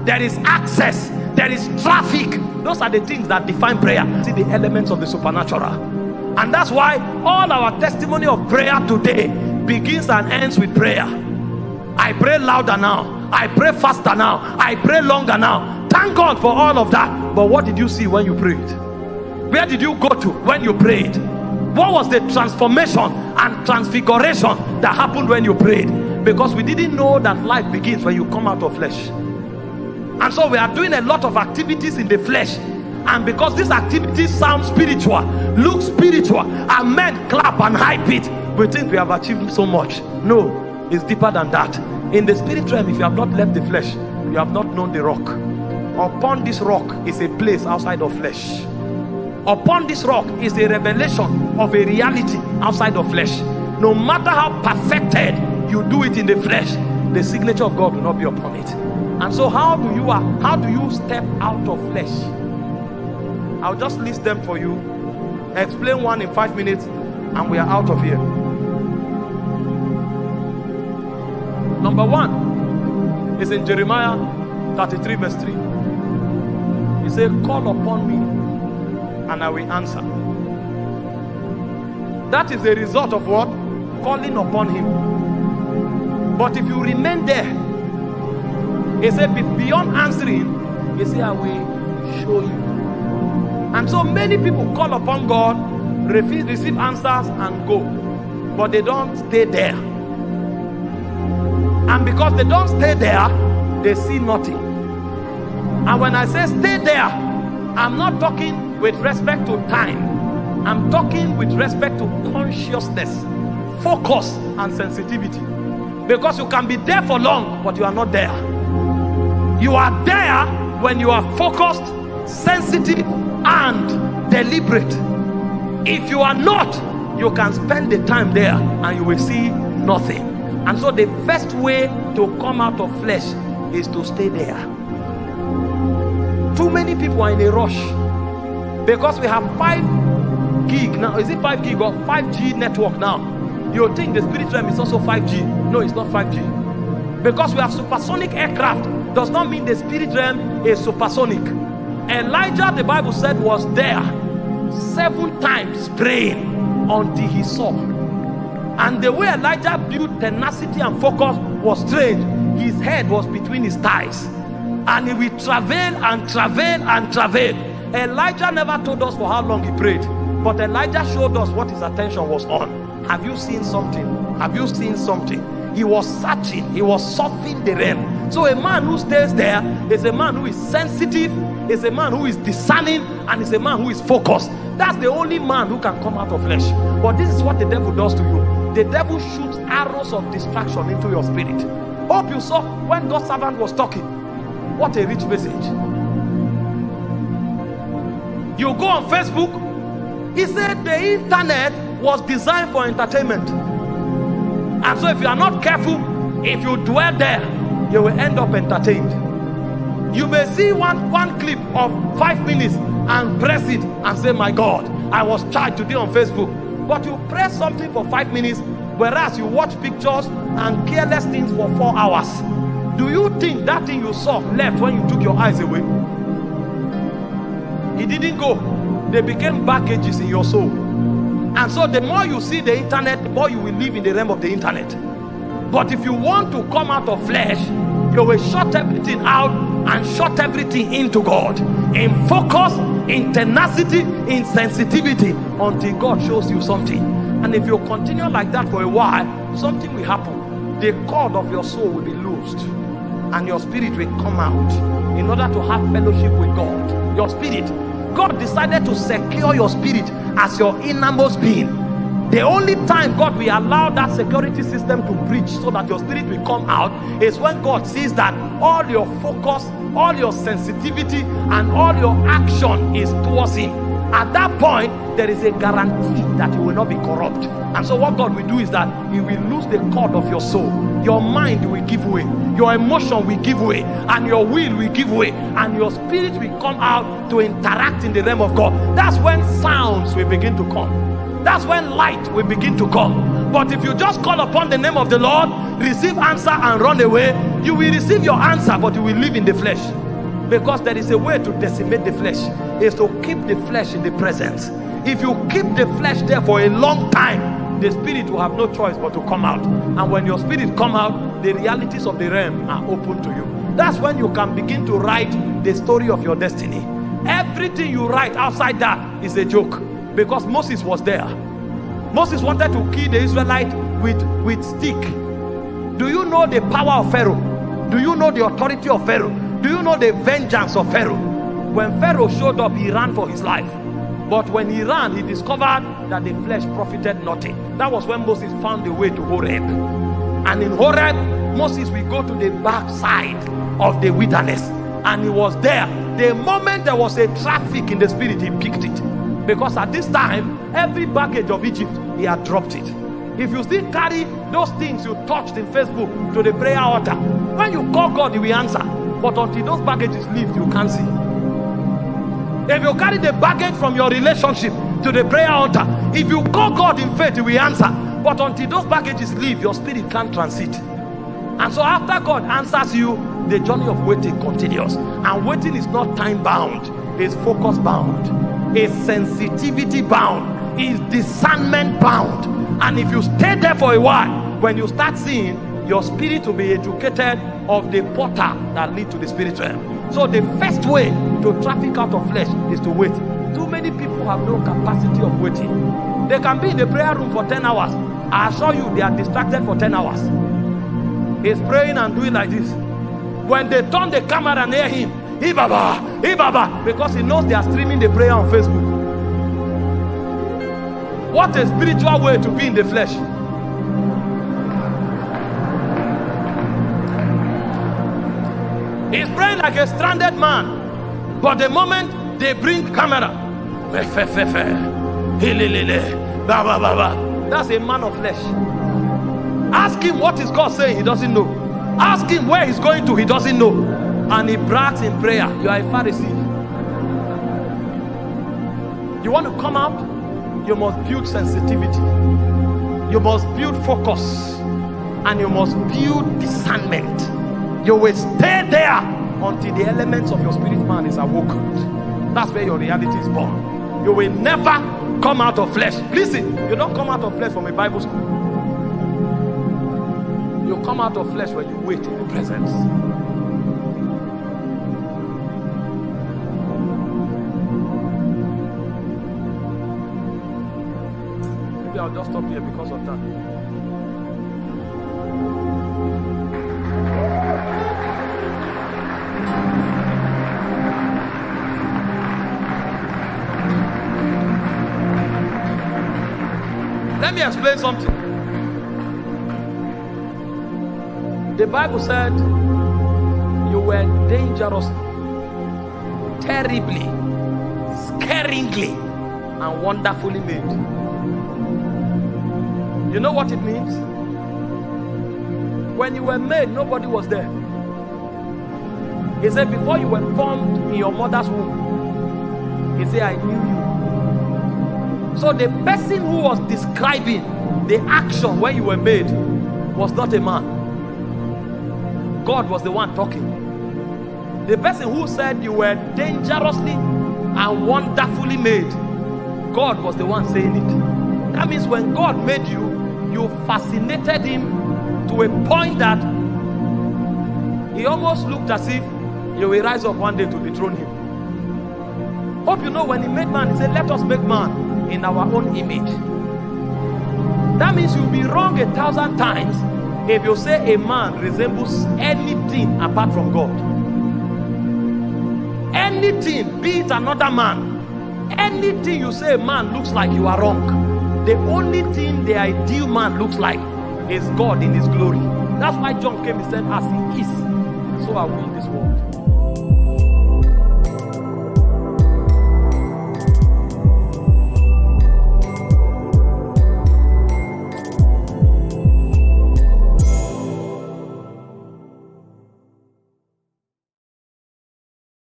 there is access, there is traffic. Those are the things that define prayer. See the elements of the supernatural. And that's why all our testimony of prayer today begins and ends with prayer. I pray louder now, I pray faster now, I pray longer now. Thank God for all of that. But what did you see when you prayed? Where did you go to when you prayed? What was the transformation and transfiguration that happened when you prayed? Because we didn't know that life begins when you come out of flesh. And so we are doing a lot of activities in the flesh, and because these activities sound spiritual, look spiritual, and men clap and hype it, we think we have achieved so much. No, it's deeper than that. In the spirit realm, if you have not left the flesh, you have not known the rock. Upon this rock is a place outside of flesh. Upon this rock is a revelation of a reality outside of flesh. No matter how perfected you do it in the flesh, the signature of God will not be upon it. And so how do you step out of flesh? I'll just list them for you, explain one in 5 minutes, and we are out of here. Number one is in Jeremiah 33 verse 3. He said, call upon me and I will answer. That is the result of what? Calling upon him. But if you remain there, he said, beyond answering, he said, I will show you. And so many people call upon God, receive answers and go, but they don't stay there. And because they don't stay there, they see nothing. And when I say stay there, I'm not talking with respect to time. I'm talking with respect to consciousness, focus and sensitivity. Because you can be there for long, but you are not there. You are there when you are focused, sensitive and deliberate. If you are not, you can spend the time there and you will see nothing. And so the first way to come out of flesh is to stay there. Too many people are in a rush because we have 5 gig now. Is it 5 gig or 5G network now? You think the spirit realm is also 5G. No, it's not 5G. Because we have supersonic aircraft does not mean the spirit realm is supersonic. Elijah, the Bible said, was there 7 times praying until he saw. And the way Elijah built tenacity and focus was strange. His head was between his thighs. And he will travail and travail and travail. Elijah never told us for how long he prayed. But Elijah showed us what his attention was on. Have you seen something? Have you seen something? He was searching. He was surfing the realm. So a man who stays there is a man who is sensitive, is a man who is discerning, and is a man who is focused. That's the only man who can come out of flesh. But this is what the devil does to you. The devil shoots arrows of distraction into your spirit. Hope you saw when God's servant was talking. What a rich message. You go on Facebook, he said the internet was designed for entertainment. And so if you are not careful, if you dwell there, you will end up entertained. You may see one clip of 5 minutes and press it and say, my God, I was charged today on Facebook. But you press something for 5 minutes, whereas you watch pictures and careless things for 4 hours. Do you think that thing you saw left when you took your eyes away? It didn't go. They became baggages in your soul. And so the more you see the internet, the more you will live in the realm of the internet. But if you want to come out of flesh, you will shut everything out and shut everything into God. In focus, in tenacity, in sensitivity, until God shows you something. And if you continue like that for a while, something will happen. The cord of your soul will be loosed. And your spirit will come out in order to have fellowship with God. Your spirit. God decided to secure your spirit as your innermost being. The only time God will allow that security system to breach so that your spirit will come out is when God sees that all your focus, all your sensitivity, and all your action is towards him. At that point, there is a guarantee that you will not be corrupt. And so what God will do is that he will lose the cord of your soul. Your mind will give way, your emotion will give way, and your will will give way, and your spirit will come out to interact in the realm of God. That's when sounds will begin to come. That's when light will begin to come. But if you just call upon the name of the Lord, receive answer and run away, You will receive your answer, but you will live in the flesh. Because there is a way to decimate the flesh, is to keep the flesh in the presence. If you keep the flesh there for a long time, the spirit will have no choice but to come out. And when your spirit come out, the realities of the realm are open to you. That's when you can begin to write the story of your destiny. Everything you write outside that is a joke. Because Moses was there. Moses wanted to kill the Israelites with stick. Do you know the power of Pharaoh? Do you know the authority of Pharaoh? Do you know the vengeance of Pharaoh? When Pharaoh showed up, he ran for his life. But when he ran, he discovered that the flesh profited nothing. That was when Moses found a way to Horeb. And in Horeb, Moses will go to the back side of the wilderness. And he was there. The moment there was a traffic in the spirit, he picked it. Because at this time, every baggage of Egypt, he had dropped it. If you still carry those things you touched in Facebook to the prayer altar, when you call God, he will answer. But until those baggages leave, you can't see. If you carry the baggage from your relationship to the prayer altar, if you call God in faith, he will answer. But until those baggages leave, your spirit can't transit. And so after God answers you, the journey of waiting continues. And waiting is not time bound, it's focus bound, it's sensitivity bound, it's discernment bound. And if you stay there for a while, when you start seeing, your spirit will be educated of the portal that lead to the spirit realm. So the first way to traffic out of flesh is to wait. Too many people have no capacity of waiting. They can be in the prayer room for 10 hours. I assure you, they are distracted for 10 hours. He's praying and doing like this. When they turn the camera and hear him, Ibaba, Ibaba, because he knows they are streaming the prayer on Facebook. What a spiritual way to be in the flesh. He's praying like a stranded man. But the moment they bring camera, that's a man of flesh. Ask him what is God saying, he doesn't know. Ask him where he's going to, he doesn't know. And he brags in prayer. You are a Pharisee. You want to come out? You must build sensitivity. You must build focus. And you must build discernment. You will stay there until the elements of your spirit man is awoken. That's where your reality is born. You will never come out of flesh. Listen, you don't come out of flesh from a Bible school. You come out of flesh when you wait in the presence. Maybe I'll just stop here because of that. Let me explain something. The Bible said you were dangerously, terribly, scaringly, and wonderfully made. You know what it means? When you were made, nobody was there. He said, before you were formed in your mother's womb, he said, I knew you. So the person who was describing the action when you were made was not a man. God was the one talking. The person who said you were dangerously and wonderfully made, God was the one saying it. That means when God made you, you fascinated him to a point that he almost looked as if you will rise up one day to dethrone him. Hope you know when he made man, he said, let us make man in our own image. That means you'll be wrong 1,000 times if you say a man resembles anything apart from God. Anything, be it another man, anything you say a man looks like, you are wrong. The only thing the ideal man looks like is God in his glory. That's why John came and said, as he is, so are we in this world.